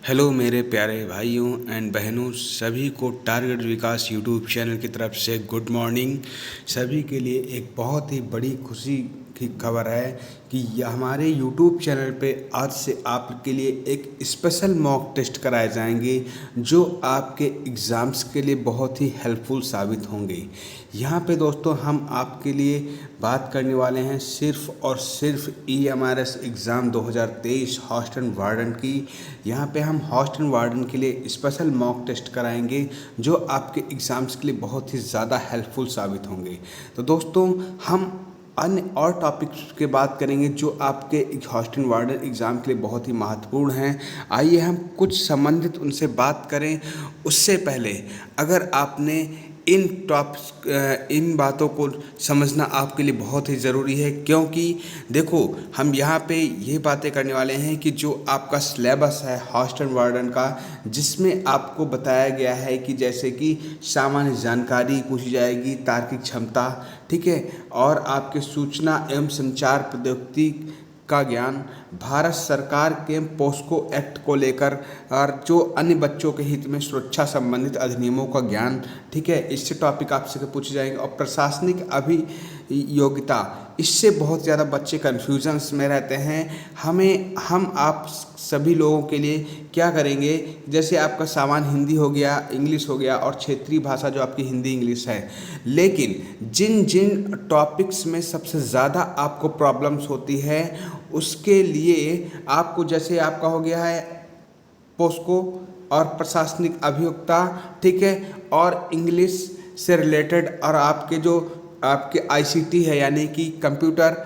Hello मेरे प्यारे भाइयों एंड बहनों, सभी को टारगेट विकास यूट्यूब चैनल की तरफ से गुड मॉर्निंग। सभी के लिए एक बहुत ही बड़ी खुशी की खबर है कि हमारे यूट्यूब चैनल पे आज से आपके लिए एक स्पेशल मॉक टेस्ट कराए जाएंगे जो आपके एग्ज़ाम्स के लिए बहुत ही हेल्पफुल साबित होंगे। यहाँ पे दोस्तों हम आपके लिए बात करने वाले हैं सिर्फ और सिर्फ EMRS एग्ज़ाम 2023 हॉस्टन वार्डन की। यहाँ पे हम हॉस्टन वार्डन के लिए स्पेशल मॉक टेस्ट कराएंगे जो आपके एग्ज़ाम्स के लिए बहुत ही ज़्यादा हेल्पफुल साबित होंगे। तो दोस्तों हम अन्य और टॉपिक्स के बात करेंगे जो आपके हॉस्टन वार्डन एग्ज़ाम के लिए बहुत ही महत्वपूर्ण हैं। आइए हम कुछ संबंधित उनसे बात करें। उससे पहले अगर आपने इन बातों को समझना आपके लिए बहुत ही ज़रूरी है, क्योंकि देखो हम यहाँ पे ये बातें करने वाले हैं कि जो आपका सिलेबस है हॉस्टन वार्डन का, जिसमें आपको बताया गया है कि जैसे कि सामान्य जानकारी पूछी जाएगी, तार्किक क्षमता, ठीक है, और आपके सूचना एवं संचार प्रौद्योगिकी का ज्ञान, भारत सरकार के पोस्को एक्ट को लेकर और जो अन्य बच्चों के हित में सुरक्षा संबंधित अधिनियमों का ज्ञान, ठीक है, इससे टॉपिक आपसे पूछे जाएंगे। और प्रशासनिक अभियोग्यता, इससे बहुत ज़्यादा बच्चे कन्फ्यूजन्स में रहते हैं। हम आप सभी लोगों के लिए क्या करेंगे, जैसे आपका सामान्य हिंदी हो गया, इंग्लिश हो गया और क्षेत्रीय भाषा जो आपकी हिंदी इंग्लिश है, लेकिन जिन जिन टॉपिक्स में सबसे ज़्यादा आपको प्रॉब्लम्स होती है उसके लिए आपको, जैसे आपका हो गया है पोस्को और प्रशासनिक अभियोक्ता, ठीक है, और इंग्लिश से रिलेटेड और आपके जो आपके ICT है यानी कि कंप्यूटर,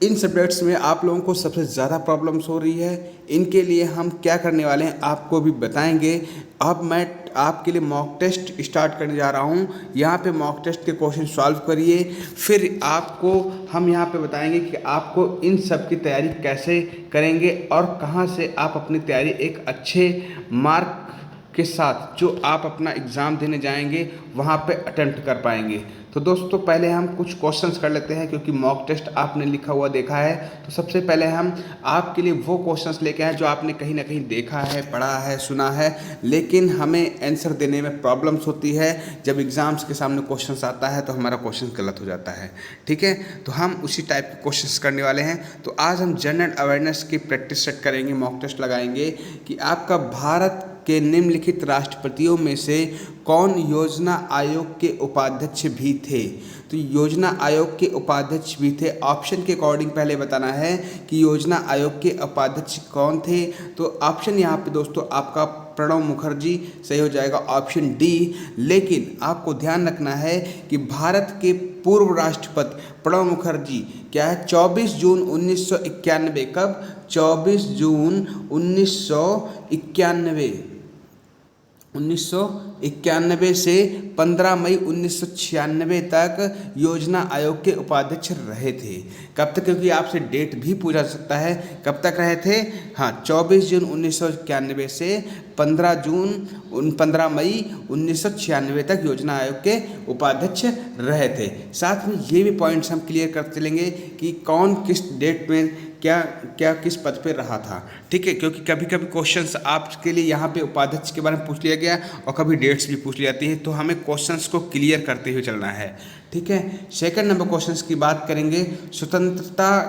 इन सब्जेक्ट्स में आप लोगों को सबसे ज़्यादा प्रॉब्लम्स हो रही है। इनके लिए हम क्या करने वाले हैं आपको भी बताएंगे। अब मैं आपके लिए मॉक टेस्ट स्टार्ट करने जा रहा हूँ। यहाँ पे मॉक टेस्ट के क्वेश्चन सॉल्व करिए, फिर आपको हम यहाँ पे बताएंगे कि आपको इन सब की तैयारी कैसे करेंगे और कहाँ से आप अपनी तैयारी एक अच्छे मार्क के साथ जो आप अपना एग्ज़ाम देने जाएंगे वहाँ पे अटेम्प्ट कर पाएंगे। तो दोस्तों पहले हम कुछ क्वेश्चंस कर लेते हैं, क्योंकि मॉक टेस्ट आपने लिखा हुआ देखा है। तो सबसे पहले हम आपके लिए वो क्वेश्चंस लेके आए जो आपने कहीं ना कहीं देखा है, पढ़ा है, सुना है, लेकिन हमें आंसर देने में प्रॉब्लम्स होती है। जब एग्ज़ाम्स के सामने क्वेश्चंस आता है तो हमारा क्वेश्चन गलत हो जाता है, ठीक है। तो हम उसी टाइप के क्वेश्चंस करने वाले हैं। तो आज हम जनरल अवेयरनेस की प्रैक्टिस सेट करेंगे, मॉक टेस्ट लगाएंगे कि आपका भारत के निम्नलिखित राष्ट्रपतियों में से कौन योजना आयोग के उपाध्यक्ष भी थे। तो योजना आयोग के उपाध्यक्ष भी थे, ऑप्शन के अकॉर्डिंग पहले बताना है कि योजना आयोग के उपाध्यक्ष कौन थे। तो ऑप्शन यहाँ पे दोस्तों आपका प्रणब मुखर्जी सही हो जाएगा, ऑप्शन डी। लेकिन आपको ध्यान रखना है कि भारत के पूर्व राष्ट्रपति प्रणब मुखर्जी क्या है, 24 जून 1991, कब, 24 जून 1991 से 15 मई 1996 तक योजना आयोग के उपाध्यक्ष रहे थे। कब तक, क्योंकि आपसे डेट भी पूछा जा सकता है, कब तक रहे थे। हाँ, 24 जून 1991 से 15 मई 1996 तक योजना आयोग के उपाध्यक्ष रहे थे। साथ में ये भी पॉइंट्स हम क्लियर कर चलेंगे कि कौन किस डेट में क्या किस पद पे रहा था, ठीक है, क्योंकि कभी कभी क्वेश्चंस आपके लिए यहाँ पे उपाध्यक्ष के बारे में पूछ लिया गया और कभी डेट्स भी पूछ ली जाती है, तो हमें क्वेश्चंस को क्लियर करते हुए चलना है, ठीक है। सेकंड नंबर क्वेश्चंस की बात करेंगे। स्वतंत्रता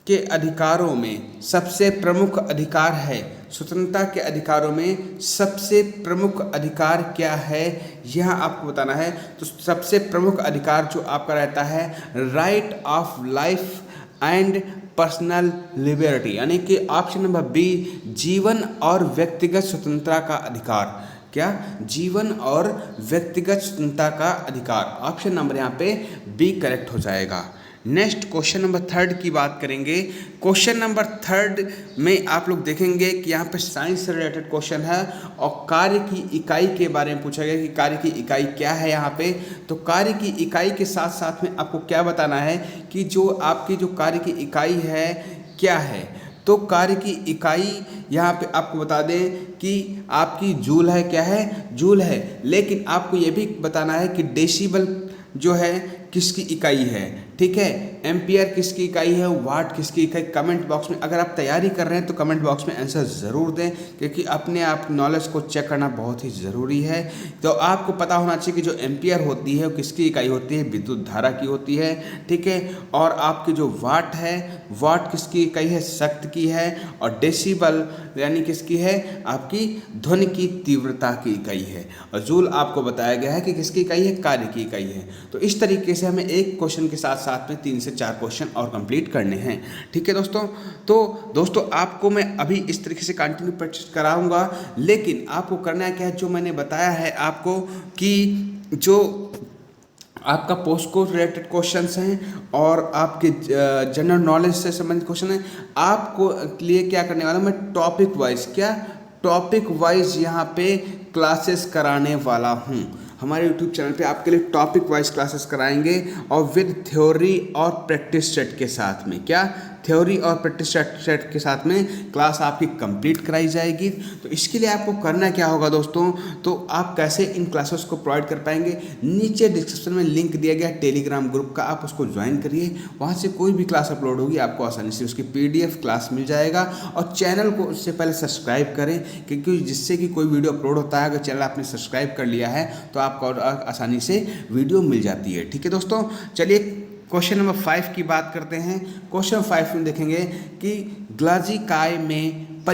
के अधिकारों में सबसे प्रमुख अधिकार है, स्वतंत्रता के अधिकारों में सबसे प्रमुख अधिकार क्या है, यह आपको बताना है। तो सबसे प्रमुख अधिकार जो आपका रहता है right of life and personal liberty, यानी कि ऑप्शन नंबर बी, जीवन और व्यक्तिगत स्वतंत्रता का अधिकार। क्या, जीवन और व्यक्तिगत स्वतंत्रता का अधिकार, ऑप्शन नंबर यहाँ पे बी करेक्ट हो जाएगा। नेक्स्ट क्वेश्चन नंबर थर्ड की बात करेंगे। क्वेश्चन नंबर थर्ड में आप लोग देखेंगे कि यहाँ पे साइंस से रिलेटेड क्वेश्चन है और कार्य की इकाई के बारे में पूछा गया कि कार्य की इकाई क्या है यहाँ पे। तो कार्य की इकाई के साथ साथ में आपको क्या बताना है कि जो आपकी जो कार्य की इकाई है क्या है। तो कार्य की इकाई यहाँ पे आपको बता दें कि आपकी जूल है, क्या है, जूल है। लेकिन आपको ये भी बताना है कि डेसिबल जो है किसकी इकाई है, ठीक है। एम्पियर किसकी इकाई है, वाट किसकी इकाई, कमेंट बॉक्स में अगर आप तैयारी कर रहे हैं तो कमेंट बॉक्स में आंसर ज़रूर दें, क्योंकि अपने आप नॉलेज को चेक करना बहुत ही ज़रूरी है। तो आपको पता होना चाहिए कि जो एम्पियर होती है वो किसकी इकाई होती है, विद्युत धारा की होती है, ठीक है। और आपकी जो वाट है, वाट किसकी इकाई है, शक्ति की है। और डेसिबल यानी किसकी है, आपकी ध्वनि की तीव्रता की इकाई है। और जूल आपको बताया गया है कि किसकी इकाई है, कार्य की इकाई है। तो इस तरीके से हमें एक क्वेश्चन के साथ साथ में 3 से 4 क्वेश्चन और कंप्लीट करने हैं, ठीक है दोस्तों। तो दोस्तों आपको मैं अभी इस तरीके से कंटिन्यू प्रैक्टिस कराऊंगा, लेकिन आपको करना क्या है, जो मैंने बताया है आपको कि जो आपका पोस्ट कोड रिलेटेड क्वेश्चंस हैं और आपके जनरल नॉलेज से संबंधित क्वेश्चन हैं, आपको लिए क्या करने वाला हूं मैं, टॉपिक वाइज यहाँ पे क्लासेस कराने वाला हूँ। हमारे यूट्यूब चैनल पे आपके लिए टॉपिक वाइज क्लासेस कराएंगे और विद थ्योरी और प्रैक्टिस सेट के साथ में, क्या थ्योरी और प्रैक्टिस सेट के साथ में क्लास आपकी कंप्लीट कराई जाएगी। तो इसके लिए आपको करना क्या होगा दोस्तों, तो आप कैसे इन क्लासेस को प्रोवाइड कर पाएंगे, नीचे डिस्क्रिप्शन में लिंक दिया गया टेलीग्राम ग्रुप का, आप उसको ज्वाइन करिए। वहाँ से कोई भी क्लास अपलोड होगी आपको आसानी से उसकी PDF क्लास मिल जाएगा। और चैनल को उससे पहले सब्सक्राइब करें, क्योंकि जिससे कि कोई वीडियो अपलोड होता है, अगर चैनल आपने सब्सक्राइब कर लिया है तो आपको आसानी से वीडियो मिल जाती है, ठीक है दोस्तों। चलिए क्वेश्चन नंबर 5 की बात करते हैं। क्वेश्चन 5 में देखेंगे कि ग्लाजी काय में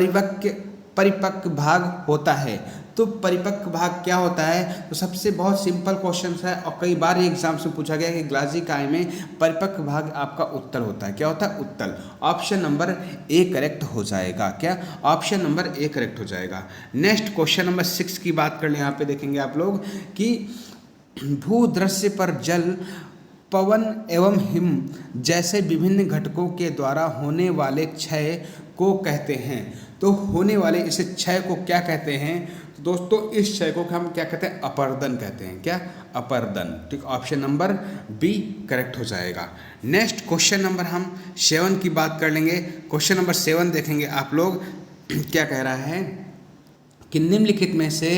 परिपक्व भाग होता है। तो परिपक्व भाग क्या होता है, तो सबसे बहुत सिंपल क्वेश्चन है और कई बार एग्जाम से पूछा गया कि ग्लाजी काय में परिपक्व भाग आपका उत्तल होता है, क्या होता है, उत्तल। ऑप्शन नंबर ए करेक्ट हो जाएगा, क्या ऑप्शन नंबर ए करेक्ट हो जाएगा। नेक्स्ट क्वेश्चन नंबर 6 की बात कर ले, यहाँ पे देखेंगे आप लोग कि भूदृश्य पर जल, पवन एवं हिम जैसे विभिन्न घटकों के द्वारा होने वाले क्षय को कहते हैं। तो होने वाले इस क्षय को क्या कहते हैं, तो दोस्तों इस क्षय को हम क्या कहते हैं, अपर्दन कहते हैं, क्या अपर्दन, ठीक। ऑप्शन नंबर बी करेक्ट हो जाएगा। नेक्स्ट क्वेश्चन नंबर हम 7 की बात कर लेंगे। क्वेश्चन नंबर 7 देखेंगे आप लोग, क्या कह रहा है कि निम्नलिखित में से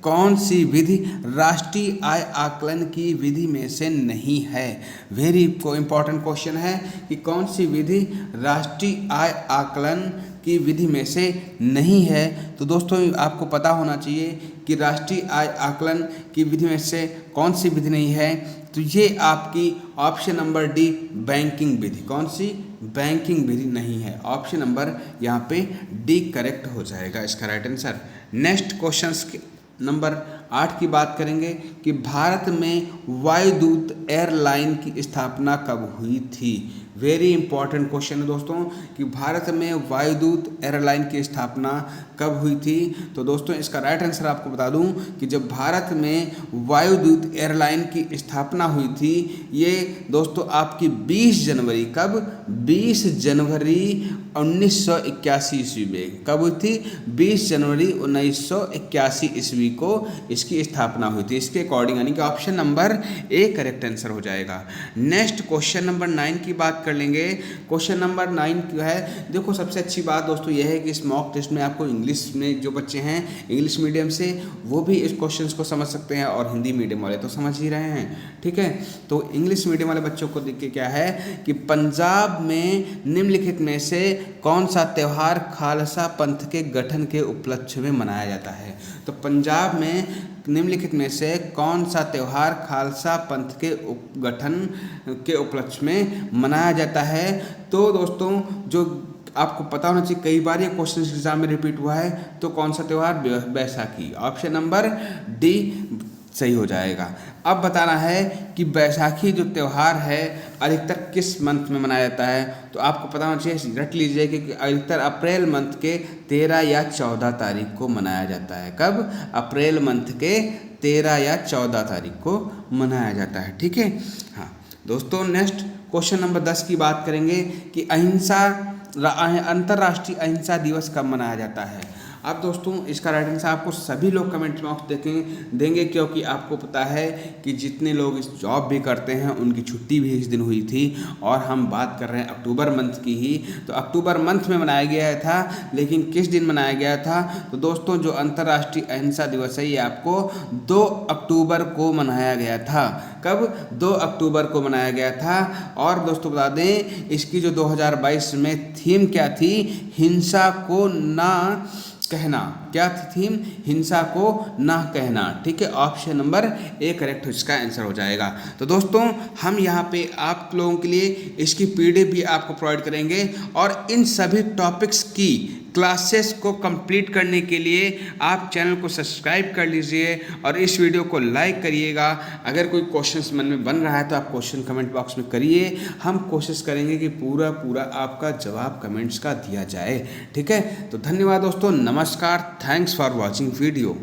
कौन सी विधि राष्ट्रीय आय आकलन की विधि में से नहीं है। वेरी इंपॉर्टेंट क्वेश्चन है कि कौन सी विधि राष्ट्रीय आय आकलन की विधि में से नहीं है। तो दोस्तों आपको पता होना चाहिए कि राष्ट्रीय आय आकलन की विधि में से कौन सी विधि नहीं है, तो ये आपकी ऑप्शन नंबर डी बैंकिंग विधि, कौन सी, बैंकिंग विधि नहीं है। ऑप्शन नंबर यहाँ पे डी करेक्ट हो जाएगा इसका right answer. Next question number 8 की बात करेंगे कि भारत में वायुदूत एयरलाइन की स्थापना कब हुई थी। वेरी इंपॉर्टेंट क्वेश्चन है दोस्तों कि भारत में वायुदूत एयरलाइन की स्थापना कब हुई थी। तो दोस्तों इसका राइट आंसर आपको बता दूं कि जब भारत में वायुदूत एयरलाइन की स्थापना हुई थी, ये दोस्तों आपकी 20 जनवरी, कब, 20 जनवरी 1981 ईस्वी में, कब हुई थी, 20 जनवरी 1981 ईस्वी को इसकी स्थापना हुई थी। इसके अकॉर्डिंग यानी कि option number A correct answer हो जाएगा। नेक्स्ट क्वेश्चन नंबर 9 की बात कर लेंगे। क्वेश्चन नंबर 9 जो है, देखो सबसे अच्छी बात दोस्तों यह है कि इस मॉक टेस्ट में आपको इंग्लिश में जो बच्चे हैं इंग्लिश मीडियम से, वो भी इस क्वेश्चन को समझ सकते हैं और हिंदी मीडियम वाले तो समझ ही रहे हैं, ठीक है। तो इंग्लिश मीडियम वाले बच्चों को देख के क्या है कि पंजाब में निम्नलिखित में से कौन सा त्यौहार खालसा पंथ के गठन के उपलक्ष्य में मनाया जाता है। तो पंजाब में निम्नलिखित में से कौन सा त्यौहार खालसा पंथ के गठन के उपलक्ष्य में मनाया जाता है। तो दोस्तों जो आपको पता होना चाहिए, कई बार ये क्वेश्चन एग्जाम में रिपीट हुआ है, तो कौन सा त्यौहार, बैसाखी। ऑप्शन नंबर डी सही हो जाएगा। अब बताना है कि बैसाखी जो त्यौहार है अधिकतर किस मंथ में मनाया जाता है। तो आपको पता होना चाहिए, रट लीजिए कि अधिकतर अप्रैल मंथ के 13 या 14 तारीख को मनाया जाता है। कब, अप्रैल मंथ के 13 या 14 तारीख को मनाया जाता है, ठीक है। हाँ दोस्तों नेक्स्ट क्वेश्चन नंबर 10 की बात करेंगे कि अंतर्राष्ट्रीय अहिंसा दिवस कब मनाया जाता है। अब दोस्तों इसका राइट आंसर आपको सभी लोग कमेंट बॉक्स देंगे, क्योंकि आपको पता है कि जितने लोग इस जॉब भी करते हैं उनकी छुट्टी भी इस दिन हुई थी, और हम बात कर रहे हैं अक्टूबर मंथ की ही। तो अक्टूबर मंथ में मनाया गया था, लेकिन किस दिन मनाया गया था? तो दोस्तों जो अंतर्राष्ट्रीय अहिंसा दिवस है ये आपको 2 अक्टूबर को मनाया गया था। कब? 2 अक्टूबर को मनाया गया था। और दोस्तों बता दें इसकी जो 2022 में थीम क्या थी? हिंसा को ना कहना। क्या थी थीम? हिंसा को ना कहना। ठीक है, ऑप्शन नंबर ए करेक्ट इसका आंसर हो जाएगा। तो दोस्तों हम यहाँ पे आप लोगों के लिए इसकी पीडीएफ भी आपको प्रोवाइड करेंगे, और इन सभी टॉपिक्स की क्लासेस को कंप्लीट करने के लिए आप चैनल को सब्सक्राइब कर लीजिए और इस वीडियो को लाइक करिएगा। अगर कोई क्वेश्चंस मन में बन रहा है तो आप क्वेश्चन कमेंट बॉक्स में करिए, हम कोशिश करेंगे कि पूरा आपका जवाब कमेंट्स का दिया जाए। ठीक है, तो धन्यवाद दोस्तों, नमस्कार, थैंक्स फॉर वॉचिंग वीडियो।